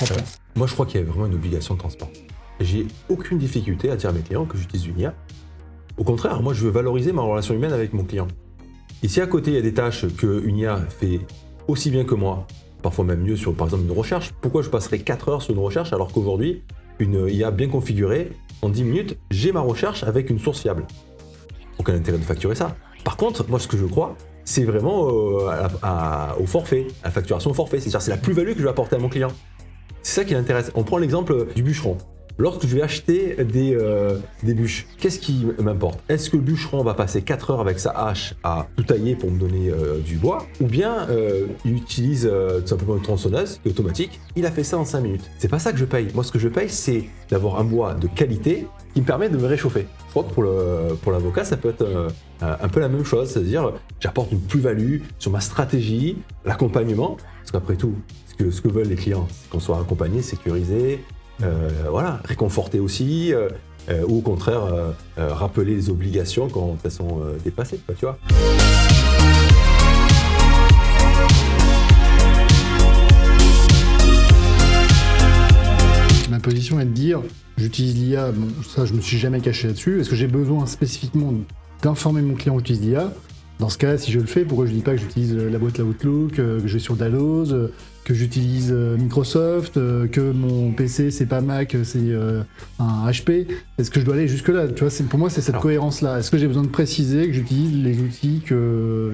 comprends. Moi, je crois qu'il y a vraiment une obligation de transparence. J'ai aucune difficulté à dire à mes clients que j'utilise une IA. Au contraire, moi, je veux valoriser ma relation humaine avec mon client. Et si à côté, il y a des tâches qu'une IA fait aussi bien que moi, parfois même mieux sur, par exemple, une recherche, pourquoi je passerais 4 heures sur une recherche alors qu'aujourd'hui, une IA bien configurée, en 10 minutes, j'ai ma recherche avec une source fiable. Aucun intérêt de facturer ça. Par contre, moi, ce que je crois, c'est vraiment au forfait, à la facturation au forfait. C'est-à-dire, c'est la plus-value que je vais apporter à mon client. C'est ça qui l'intéresse. On prend l'exemple du bûcheron. Lorsque je vais acheter des bûches, qu'est-ce qui m'importe? Est-ce que le bûcheron va passer 4 heures avec sa hache à tout tailler pour me donner du bois? Ou bien il utilise tout simplement une tronçonneuse qui est automatique, il a fait ça en 5 minutes. C'est pas ça que je paye. Moi, ce que je paye, c'est d'avoir un bois de qualité qui me permet de me réchauffer. Je crois que pour l'avocat, ça peut être un peu la même chose. C'est-à-dire, j'apporte une plus-value sur ma stratégie, l'accompagnement. Parce qu'après tout, ce que veulent les clients, c'est qu'on soit accompagné, sécurisé, voilà, réconforter aussi, ou au contraire rappeler les obligations quand elles sont dépassées, quoi, tu vois. Ma position est de dire, j'utilise l'IA, bon, ça je me suis jamais caché là-dessus, est-ce que j'ai besoin spécifiquement d'informer mon client que j'utilise l'IA? Dans ce cas-là, si je le fais, pourquoi je dis pas que j'utilise la boîte Outlook, que je vais sur Dalloz, que j'utilise Microsoft, que mon PC c'est pas Mac, c'est un HP? Est-ce que je dois aller jusque-là? Tu vois, pour moi c'est cette cohérence-là. Est-ce que j'ai besoin de préciser que j'utilise les outils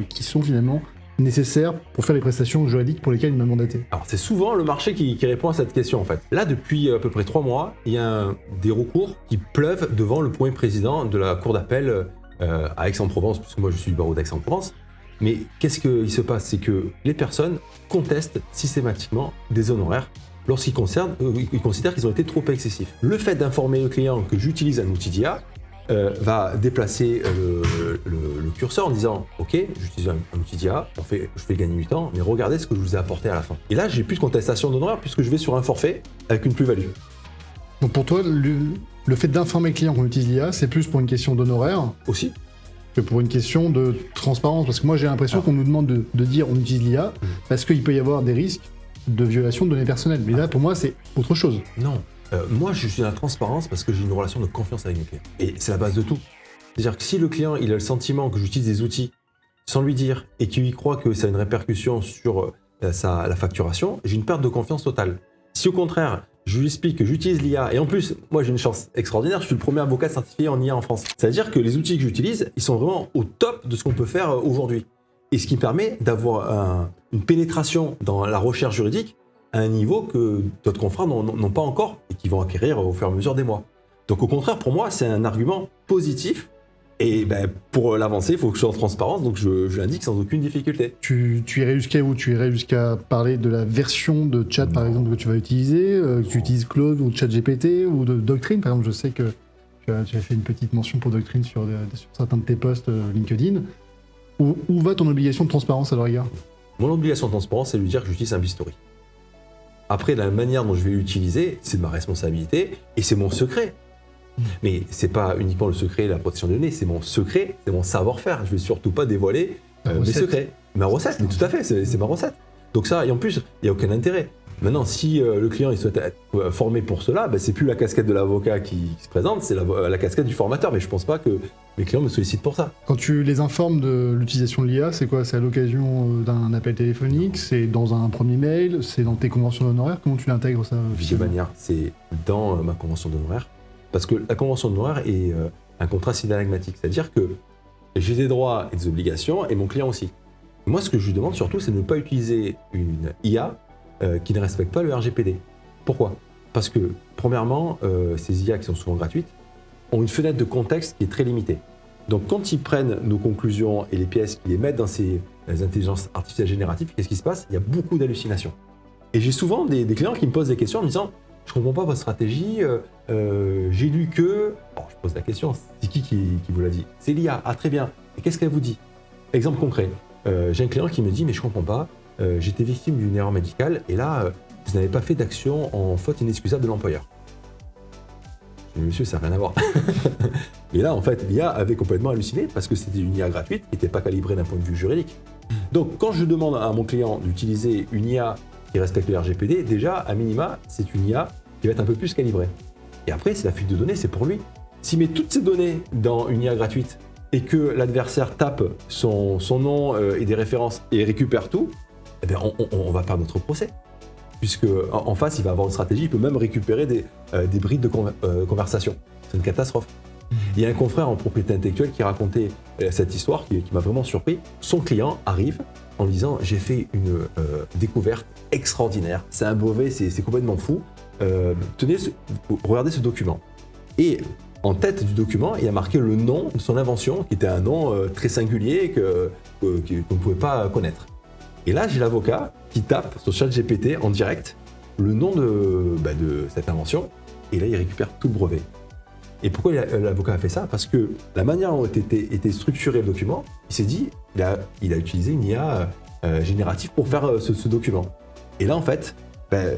qui sont finalement nécessaires pour faire les prestations juridiques pour lesquelles il m'a mandaté? Alors c'est souvent le marché qui répond à cette question en fait. Là depuis à peu près 3 mois, il y a des recours qui pleuvent devant le premier président de la cour d'appel à Aix-en-Provence, puisque moi je suis du barreau d'Aix-en-Provence. Mais qu'est-ce qu'il se passe? C'est que les personnes contestent systématiquement des honoraires lorsqu'ils considèrent qu'ils ont été trop excessifs. Le fait d'informer le client que j'utilise un outil d'IA va déplacer le curseur en disant « Ok, j'utilise un outil d'IA, je fais gagner du temps, mais regardez ce que je vous ai apporté à la fin. » Et là, j'ai plus de contestation d'honoraires puisque je vais sur un forfait avec une plus-value. Donc pour toi, le fait d'informer le client qu'on utilise l'IA, c'est plus pour une question d'honoraire Aussi. que pour une question de transparence. Parce que moi, j'ai l'impression qu'on nous demande de dire on utilise l'IA parce qu'il peut y avoir des risques de violation de données personnelles. Mais là, pour moi, c'est autre chose. Non. Moi, je suis dans la transparence parce que j'ai une relation de confiance avec mes clients. Et c'est la base de tout. C'est-à-dire que si le client il a le sentiment que j'utilise des outils sans lui dire et qu'il croit que ça a une répercussion sur la facturation, j'ai une perte de confiance totale. Si au contraire, je lui explique que j'utilise l'IA, et en plus, moi j'ai une chance extraordinaire, je suis le premier avocat certifié en IA en France. C'est-à-dire que les outils que j'utilise, ils sont vraiment au top de ce qu'on peut faire aujourd'hui. Et ce qui me permet d'avoir une pénétration dans la recherche juridique à un niveau que d'autres confrères n'ont pas encore et qui vont acquérir au fur et à mesure des mois. Donc au contraire, pour moi, c'est un argument positif. Et pour l'avancer, il faut que je sois en transparence, donc je l'indique sans aucune difficulté. Tu irais jusqu'à où? Tu irais jusqu'à parler de la version de chat, par exemple, que tu vas utiliser, que tu utilises Claude ou ChatGPT ou de Doctrine, par exemple. Je sais que tu as fait une petite mention pour Doctrine sur certains de tes posts LinkedIn. Où va ton obligation de transparence à leur égard? Mon obligation de transparence, c'est de lui dire que j'utilise un bistouri. Après, la manière dont je vais l'utiliser, c'est de ma responsabilité et c'est mon secret. Mais c'est pas uniquement le secret et la protection des données, c'est mon secret, c'est mon savoir-faire. Je vais surtout pas dévoiler mes secrets. Ma recette, mais tout à fait, c'est ma recette. Donc ça, et en plus, il n'y a aucun intérêt. Maintenant, si le client il souhaite être formé pour cela, c'est plus la casquette de l'avocat qui se présente, c'est la casquette du formateur. Mais je pense pas que mes clients me sollicitent pour ça. Quand tu les informes de l'utilisation de l'IA, c'est quoi? C'est à l'occasion d'un appel téléphonique? C'est dans un premier mail? C'est dans tes conventions d'honoraires? Comment tu l'intègres ça? De manière, c'est dans ma convention d'honoraires. Parce que la convention d'honoraires est un contrat synalagmatique. C'est-à-dire que j'ai des droits et des obligations et mon client aussi. Moi, ce que je lui demande surtout, c'est de ne pas utiliser une IA qui ne respecte pas le RGPD. Pourquoi? Parce que, premièrement, ces IA qui sont souvent gratuites ont une fenêtre de contexte qui est très limitée. Donc, quand ils prennent nos conclusions et les pièces, qu'ils les mettent dans ces intelligences artificielles génératives, qu'est-ce qui se passe? Il y a beaucoup d'hallucinations. Et j'ai souvent des clients qui me posent des questions en me disant « Je ne comprends pas votre stratégie, j'ai lu que… » Bon, je pose la question, c'est qui vous l'a dit? C'est l'IA, ah très bien. Et qu'est-ce qu'elle vous dit? Exemple concret, j'ai un client qui me dit « Mais je ne comprends pas, j'étais victime d'une erreur médicale et là, vous n'avez pas fait d'action en faute inexcusable de l'employeur. » Je dis « Monsieur, ça n'a rien à voir. » Et là, en fait, l'IA avait complètement halluciné parce que c'était une IA gratuite qui n'était pas calibrée d'un point de vue juridique. Donc, quand je demande à mon client d'utiliser une IA qui respecte le RGPD, déjà, à minima, c'est une IA qui va être un peu plus calibrée. Et après, c'est la fuite de données, c'est pour lui. S'il met toutes ces données dans une IA gratuite et que l'adversaire tape son nom et des références et récupère tout, eh bien, on va perdre notre procès. Puisque en face, il va avoir une stratégie, il peut même récupérer des brides de conversation. C'est une catastrophe. Il y a un confrère en propriété intellectuelle qui racontait cette histoire qui m'a vraiment surpris. Son client arrive en lui disant « J'ai fait une découverte extraordinaire, c'est un brevet, c'est complètement fou. Tenez, regardez ce document. » Et en tête du document, il y a marqué le nom de son invention, qui était un nom très singulier qu'on ne pouvait pas connaître. Et là, j'ai l'avocat qui tape sur ChatGPT en direct le nom de cette invention, et là, il récupère tout le brevet. Et pourquoi l'avocat a fait ça? Parce que la manière dont était structuré le document, il s'est dit, il a utilisé une IA générative pour faire ce document. Et là, en fait,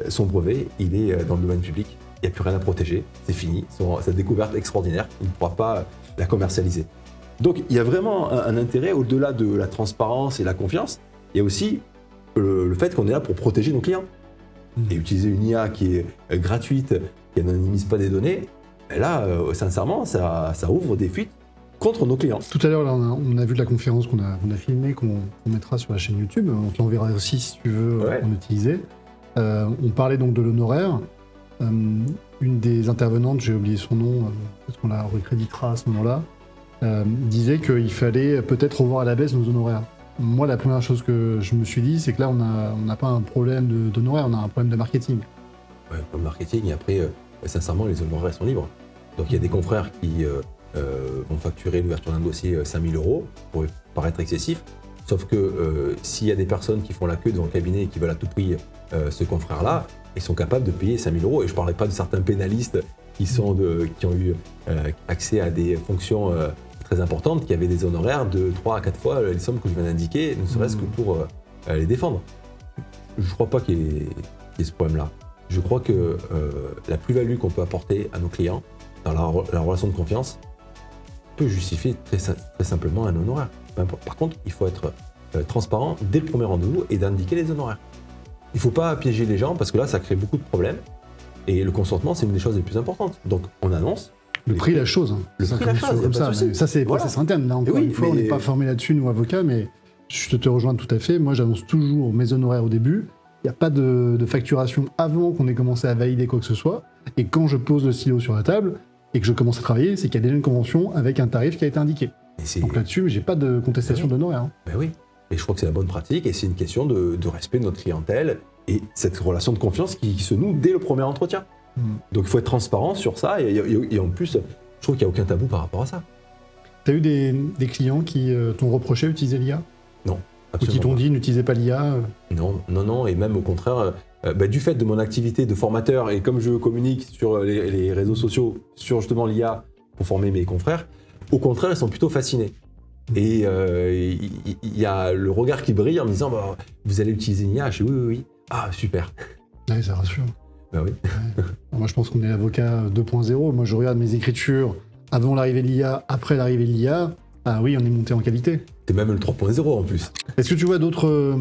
son brevet, il est dans le domaine public. Il n'y a plus rien à protéger, c'est fini. Cette découverte extraordinaire, il ne pourra pas la commercialiser. Donc, il y a vraiment un intérêt, au-delà de la transparence et la confiance, il y a aussi le fait qu'on est là pour protéger nos clients. Et utiliser une IA qui est gratuite, qui n'anonymise pas des données, là, sincèrement, ça ouvre des fuites contre nos clients. Tout à l'heure, là, on a vu de la conférence qu'on a filmée, qu'on mettra sur la chaîne YouTube. On te l'enverra aussi si tu veux en utiliser. On parlait donc de l'honoraire. Une des intervenantes, j'ai oublié son nom, peut-être qu'on la recréditera à ce moment-là, disait qu'il fallait peut-être revoir à la baisse nos honoraires. Moi, la première chose que je me suis dit, c'est que là, on n'a pas un problème d'honoraires, on a un problème de marketing. Ouais, le marketing, et après, sincèrement, les honoraires sont libres. Donc il y a des confrères qui vont facturer l'ouverture d'un dossier 5 000 €, pour paraître excessif. Sauf que s'il y a des personnes qui font la queue devant le cabinet et qui veulent à tout prix ce confrère-là, ils sont capables de payer 5 000 €. Et je ne parlerai pas de certains pénalistes qui ont eu accès à des fonctions très importantes, qui avaient des honoraires de 3 à 4 fois les sommes que je viens d'indiquer, ne serait-ce que pour les défendre. Je ne crois pas qu'il y ait ce problème-là. Je crois que la plus-value qu'on peut apporter à nos clients dans la relation de confiance peut justifier très simplement un honoraire. Par contre, il faut être transparent dès le premier rendez-vous et d'indiquer les honoraires. Il ne faut pas piéger les gens parce que là, ça crée beaucoup de problèmes. Et le consentement, c'est une des choses les plus importantes. Donc, on annonce. Le prix, la chose. Le prix, la chose. Comme ça, ça c'est process interne. Là, encore une fois, on n'est pas formé là-dessus, nous, avocats, mais je te rejoins tout à fait. Moi, j'annonce toujours mes honoraires au début. Il n'y a pas de facturation avant qu'on ait commencé à valider quoi que ce soit. Et quand je pose le stylo sur la table et que je commence à travailler, c'est qu'il y a déjà une convention avec un tarif qui a été indiqué. Donc là-dessus, j'ai pas de contestation d'honoraires. Ben oui. Et je crois que c'est la bonne pratique et c'est une question de respect de notre clientèle et cette relation de confiance qui se noue dès le premier entretien. Donc il faut être transparent sur ça et en plus, je trouve qu'il n'y a aucun tabou par rapport à ça. Tu as eu des clients qui t'ont reproché d'utiliser l'IA? Non. Ou qui t'ont dit n'utilisez pas l'IA? Non, et même au contraire, du fait de mon activité de formateur et comme je communique sur les réseaux sociaux sur justement l'IA pour former mes confrères, au contraire, ils sont plutôt fascinés. Et il y a le regard qui brille en me disant vous allez utiliser une IA? Je dis oui. Ah, super. Ouais, ça rassure. Ben oui. Ouais. Moi, je pense qu'on est l'avocat 2.0. Moi, je regarde mes écritures avant l'arrivée de l'IA, après l'arrivée de l'IA. Ah oui, on est monté en qualité. C'est même le 3.0 en plus. Est-ce que tu vois d'autres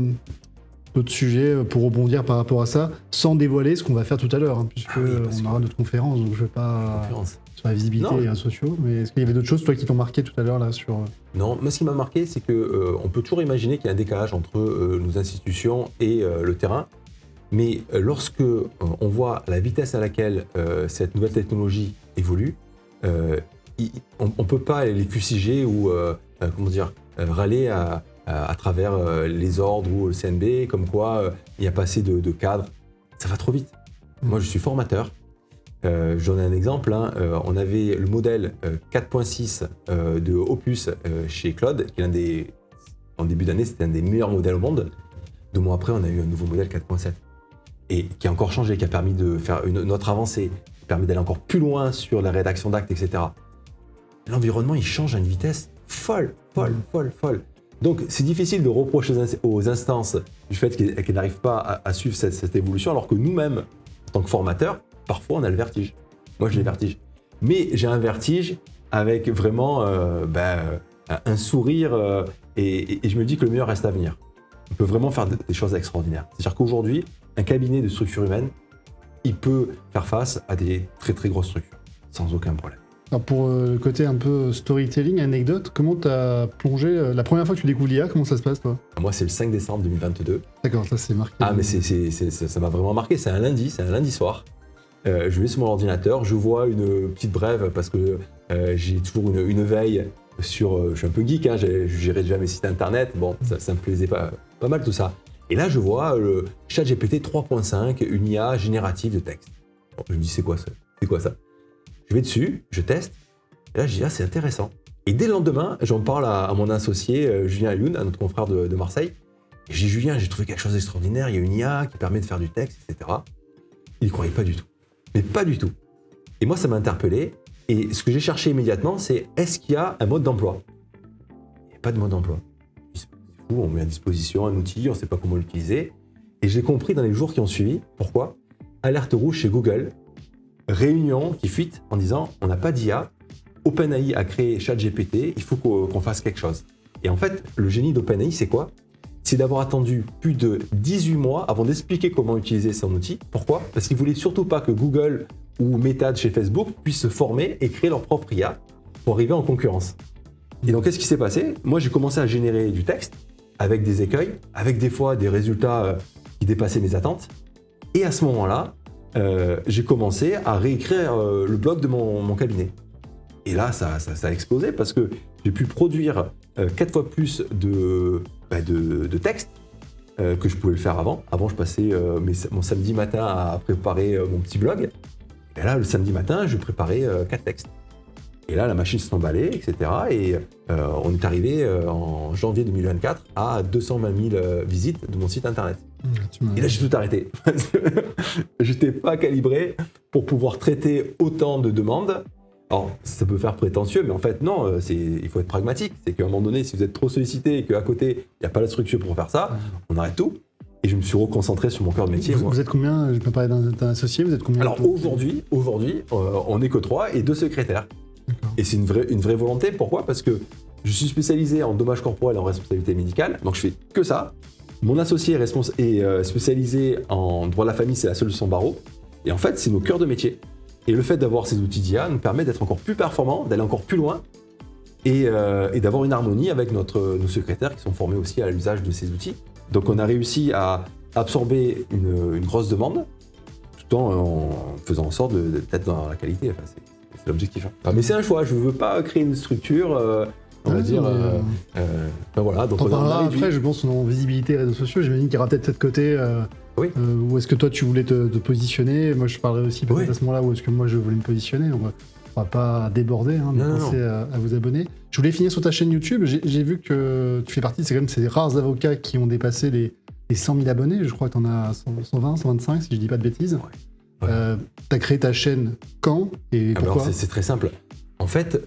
sujets pour rebondir par rapport à ça, sans dévoiler ce qu'on va faire tout à l'heure, puisque on aura notre conférence, donc je ne vais pas sur la visibilité et les réseaux sociaux. Mais est-ce qu'il y avait d'autres choses, toi, qui t'ont marqué tout à l'heure là sur... Non, moi, ce qui m'a marqué, c'est que on peut toujours imaginer qu'il y a un décalage entre nos institutions et le terrain. Mais lorsque on voit la vitesse à laquelle cette nouvelle technologie évolue, on ne peut pas les fustiger ou râler à travers les ordres ou le CNB, comme quoi il n'y a pas assez de cadres. Ça va trop vite. Moi, je suis formateur. J'en ai un exemple. On avait le modèle 4.6 de Opus chez Claude, qui est en début d'année, c'était un des meilleurs modèles au monde. 2 mois après, on a eu un nouveau modèle 4.7. Et qui a encore changé, qui a permis de faire une autre avancée, qui permet d'aller encore plus loin sur la rédaction d'actes, etc. L'environnement, il change à une vitesse folle. Donc, c'est difficile de reprocher aux instances du fait qu'elles n'arrivent pas à suivre cette évolution, alors que nous-mêmes, en tant que formateurs, parfois, on a le vertige. Moi, j'ai le vertige. Mais j'ai un vertige avec vraiment un sourire et je me dis que le meilleur reste à venir. On peut vraiment faire des choses extraordinaires. C'est-à-dire qu'aujourd'hui, un cabinet de structure humaine, il peut faire face à des très très grosses structures, sans aucun problème. Alors pour le côté un peu storytelling, anecdote, comment t'as plongé la première fois que tu découvres l'IA, comment ça se passe toi? Moi, c'est le 5 décembre 2022. D'accord, ça c'est marqué. Ah, mais ça m'a vraiment marqué. C'est un lundi soir. Je vais sur mon ordinateur, je vois une petite brève parce que j'ai toujours une veille sur. Je suis un peu geek, hein, je gérais déjà mes sites internet. Bon, ça me plaisait pas mal tout ça. Et là, je vois le ChatGPT 3.5, une IA générative de texte. Bon, je me dis, c'est quoi ça? Je vais dessus, je teste. Et là, je dis, ah, c'est intéressant. Et dès le lendemain, j'en parle à mon associé Julien Ayoun, à notre confrère de Marseille. Et je dis, Julien, j'ai trouvé quelque chose d'extraordinaire. Il y a une IA qui permet de faire du texte, etc. Il n'y croyait pas du tout. Mais pas du tout. Et moi, ça m'a interpellé. Et ce que j'ai cherché immédiatement, c'est est-ce qu'il y a un mode d'emploi? Il n'y a pas de mode d'emploi. C'est fou, on met à disposition un outil, on ne sait pas comment l'utiliser. Et j'ai compris dans les jours qui ont suivi. Pourquoi? Alerte rouge chez Google. Réunion qui fuite en disant on n'a pas d'IA. OpenAI a créé ChatGPT, il faut qu'on fasse quelque chose. Et en fait, le génie d'OpenAI, c'est quoi? C'est d'avoir attendu plus de 18 mois avant d'expliquer comment utiliser son outil. Pourquoi? Parce qu'ils ne voulaient surtout pas que Google ou Meta de chez Facebook puissent se former et créer leur propre IA pour arriver en concurrence. Et donc, qu'est-ce qui s'est passé? Moi, j'ai commencé à générer du texte avec des écueils, avec des fois des résultats qui dépassaient mes attentes. Et à ce moment-là, j'ai commencé à réécrire le blog de mon cabinet. Et là, ça a explosé parce que j'ai pu produire 4 fois plus de textes que je pouvais le faire avant. Avant, je passais mon samedi matin à préparer mon petit blog. Et là, le samedi matin, je préparais 4 textes. Et là, la machine s'est emballée, etc. Et on est arrivé en janvier 2024 à 220 000 visites de mon site internet. Et là, j'ai tout arrêté. Je n'étais pas calibré pour pouvoir traiter autant de demandes. Alors, ça peut faire prétentieux, mais en fait, non, il faut être pragmatique. C'est qu'à un moment donné, si vous êtes trop sollicité et qu'à côté, il n'y a pas la structure pour faire ça, on arrête tout. Et je me suis reconcentré sur mon cœur de métier. Vous êtes combien? Je peux parler d'un associé, vous êtes combien? Alors aujourd'hui, on n'est que 3 et 2 secrétaires. D'accord. Et c'est une vraie volonté. Pourquoi? Parce que je suis spécialisé en dommages corporels et en responsabilité médicale, donc je fais que ça. Mon associé est spécialisé en droit de la famille, c'est la solution barreau. Et en fait, c'est nos cœurs de métier. Et le fait d'avoir ces outils d'IA nous permet d'être encore plus performants, d'aller encore plus loin et d'avoir une harmonie avec nos secrétaires qui sont formés aussi à l'usage de ces outils. Donc on a réussi à absorber une grosse demande tout en faisant en sorte d'être dans la qualité. Enfin, c'est l'objectif. Enfin, mais c'est un choix, je ne veux pas créer une structure, on va dire... enfin, voilà, donc on a réduit. Après, je pense en visibilité réseaux sociaux, j'imagine qu'il y aura peut-être cette côté... Oui. Où est-ce que toi tu voulais te positionner? Moi je parlerai aussi peut-être à ce moment-là où est-ce que moi je voulais me positionner. On va pas déborder, hein, mais pensez à vous abonner. Je voulais finir sur ta chaîne YouTube. J'ai vu que tu fais partie de ces rares avocats qui ont dépassé les 100 000 abonnés. Je crois que tu en as 120, 125 si je dis pas de bêtises. Ouais. Tu as créé ta chaîne quand et pourquoi? Alors c'est très simple. En fait,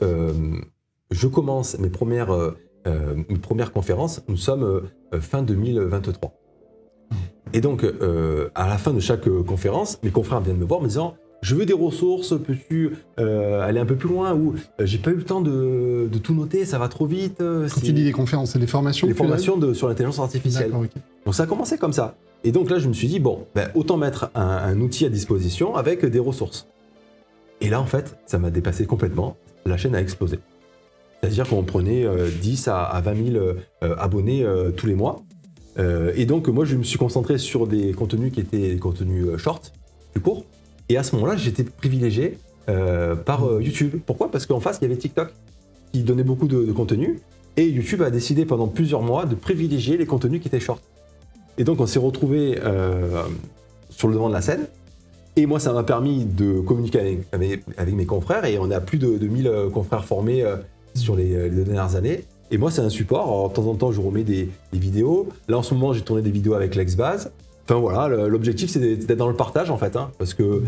je commence mes premières conférences, nous sommes fin 2023. Et donc, à la fin de chaque conférence, mes confrères viennent me voir en me disant « Je veux des ressources, peux-tu aller un peu plus loin ?» ou « J'ai pas eu le temps de tout noter, ça va trop vite. » Quand tu dis des conférences, c'est des formations? Des formations sur l'intelligence artificielle. D'accord, okay. Donc ça a commencé comme ça. Et donc là, je me suis dit « Bon, autant mettre un outil à disposition avec des ressources. » Et là, en fait, ça m'a dépassé complètement. La chaîne a explosé. C'est-à-dire qu'on prenait 10 à 20 000 abonnés tous les mois. Et donc, moi, je me suis concentré sur des contenus qui étaient des contenus short, plus courts. Et à ce moment-là, j'étais privilégié par YouTube. Pourquoi? Parce qu'en face, il y avait TikTok qui donnait beaucoup de contenu. Et YouTube a décidé pendant plusieurs mois de privilégier les contenus qui étaient short. Et donc, on s'est retrouvés sur le devant de la scène. Et moi, ça m'a permis de communiquer avec mes confrères. Et on a plus de 1000 confrères formés sur les 2 dernières années. Et moi, c'est un support. Alors, de temps en temps, je remets des vidéos. Là, en ce moment, j'ai tourné des vidéos avec LexBase. Enfin, voilà, l'objectif, c'est d'être dans le partage, en fait. Hein, parce que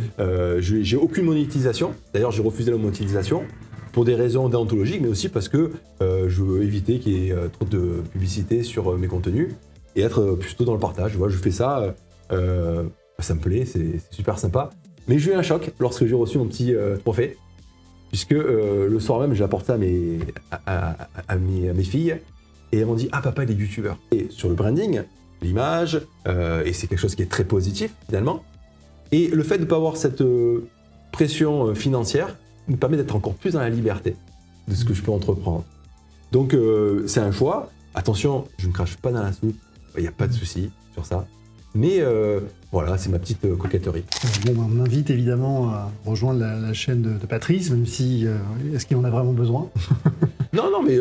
j'ai aucune monétisation. D'ailleurs, j'ai refusé la monétisation pour des raisons déontologiques, mais aussi parce que je veux éviter qu'il y ait trop de publicité sur mes contenus et être plutôt dans le partage. Voilà, je fais ça. Ça me plaît, c'est super sympa. Mais j'ai eu un choc lorsque j'ai reçu mon petit trophée. Puisque le soir même, j'ai apporté à mes filles et elles m'ont dit « Ah, papa, il est youtubeur ». Et sur le branding, l'image, et c'est quelque chose qui est très positif finalement. Et le fait de ne pas avoir cette pression financière me permet d'être encore plus dans la liberté de ce que je peux entreprendre. Donc c'est un choix. Attention, je ne crache pas dans la soupe, il n'y a pas de souci sur ça. Mais voilà, c'est ma petite coquetterie. Bon, on invite évidemment à rejoindre la chaîne de Patrice, même si est-ce qu'il en a vraiment besoin? Non, mais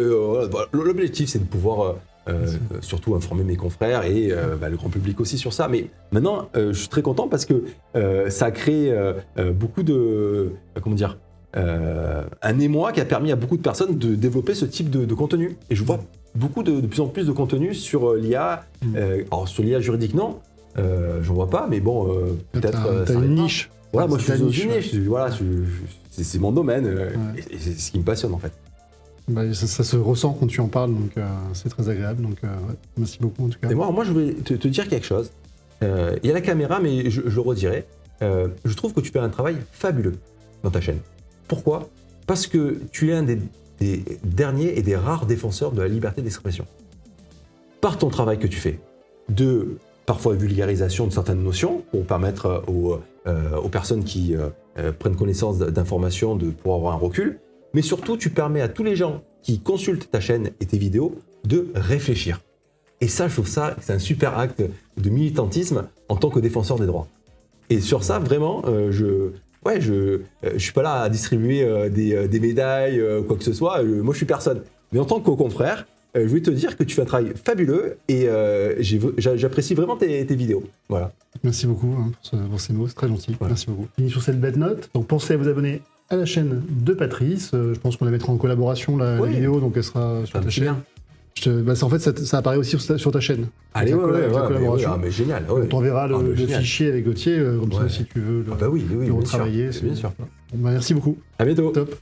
l'objectif, c'est de pouvoir surtout informer mes confrères et le grand public aussi sur ça. Mais maintenant, je suis très content parce que ça a créé beaucoup de... comment dire, un émoi qui a permis à beaucoup de personnes de développer ce type de contenu. Et je vois de plus en plus de contenu sur l'IA. Alors sur l'IA juridique, non, j'en vois pas, mais bon, peut-être... T'as une niche. Voilà, moi je suis dans niche, une niche, voilà, c'est mon domaine, et c'est ce qui me passionne en fait. Bah, ça se ressent quand tu en parles, donc c'est très agréable. Donc merci beaucoup en tout cas. Et moi je voulais te dire quelque chose. Il y a la caméra, mais je le redirai. Je trouve que tu fais un travail fabuleux dans ta chaîne. Pourquoi? Parce que tu es un des derniers et des rares défenseurs de la liberté d'expression. Par ton travail que tu fais, de parfois vulgarisation de certaines notions pour permettre aux personnes qui prennent connaissance d'informations de pouvoir avoir un recul, mais surtout tu permets à tous les gens qui consultent ta chaîne et tes vidéos de réfléchir. Et ça, je trouve ça, c'est un super acte de militantisme en tant que défenseur des droits. Et sur ça, vraiment, je suis pas là à distribuer des médailles, quoi que ce soit. Moi, je suis personne. Mais en tant que confrère, je voulais te dire que tu fais un travail fabuleux et j'apprécie vraiment tes vidéos. Voilà. Merci beaucoup pour ces mots, c'est très gentil. Voilà. Merci beaucoup. Fini sur cette belle note. Donc pensez à vous abonner à la chaîne de Patrice. Je pense qu'on la mettra en collaboration, la vidéo, donc elle sera sur ta chaîne. En fait, ça apparaît aussi sur ta chaîne. Allez, mais génial. On t'enverra le fichier avec Gauthier, comme ça si tu veux le retravailler. bien sûr. Bon, merci beaucoup. À bientôt. Top.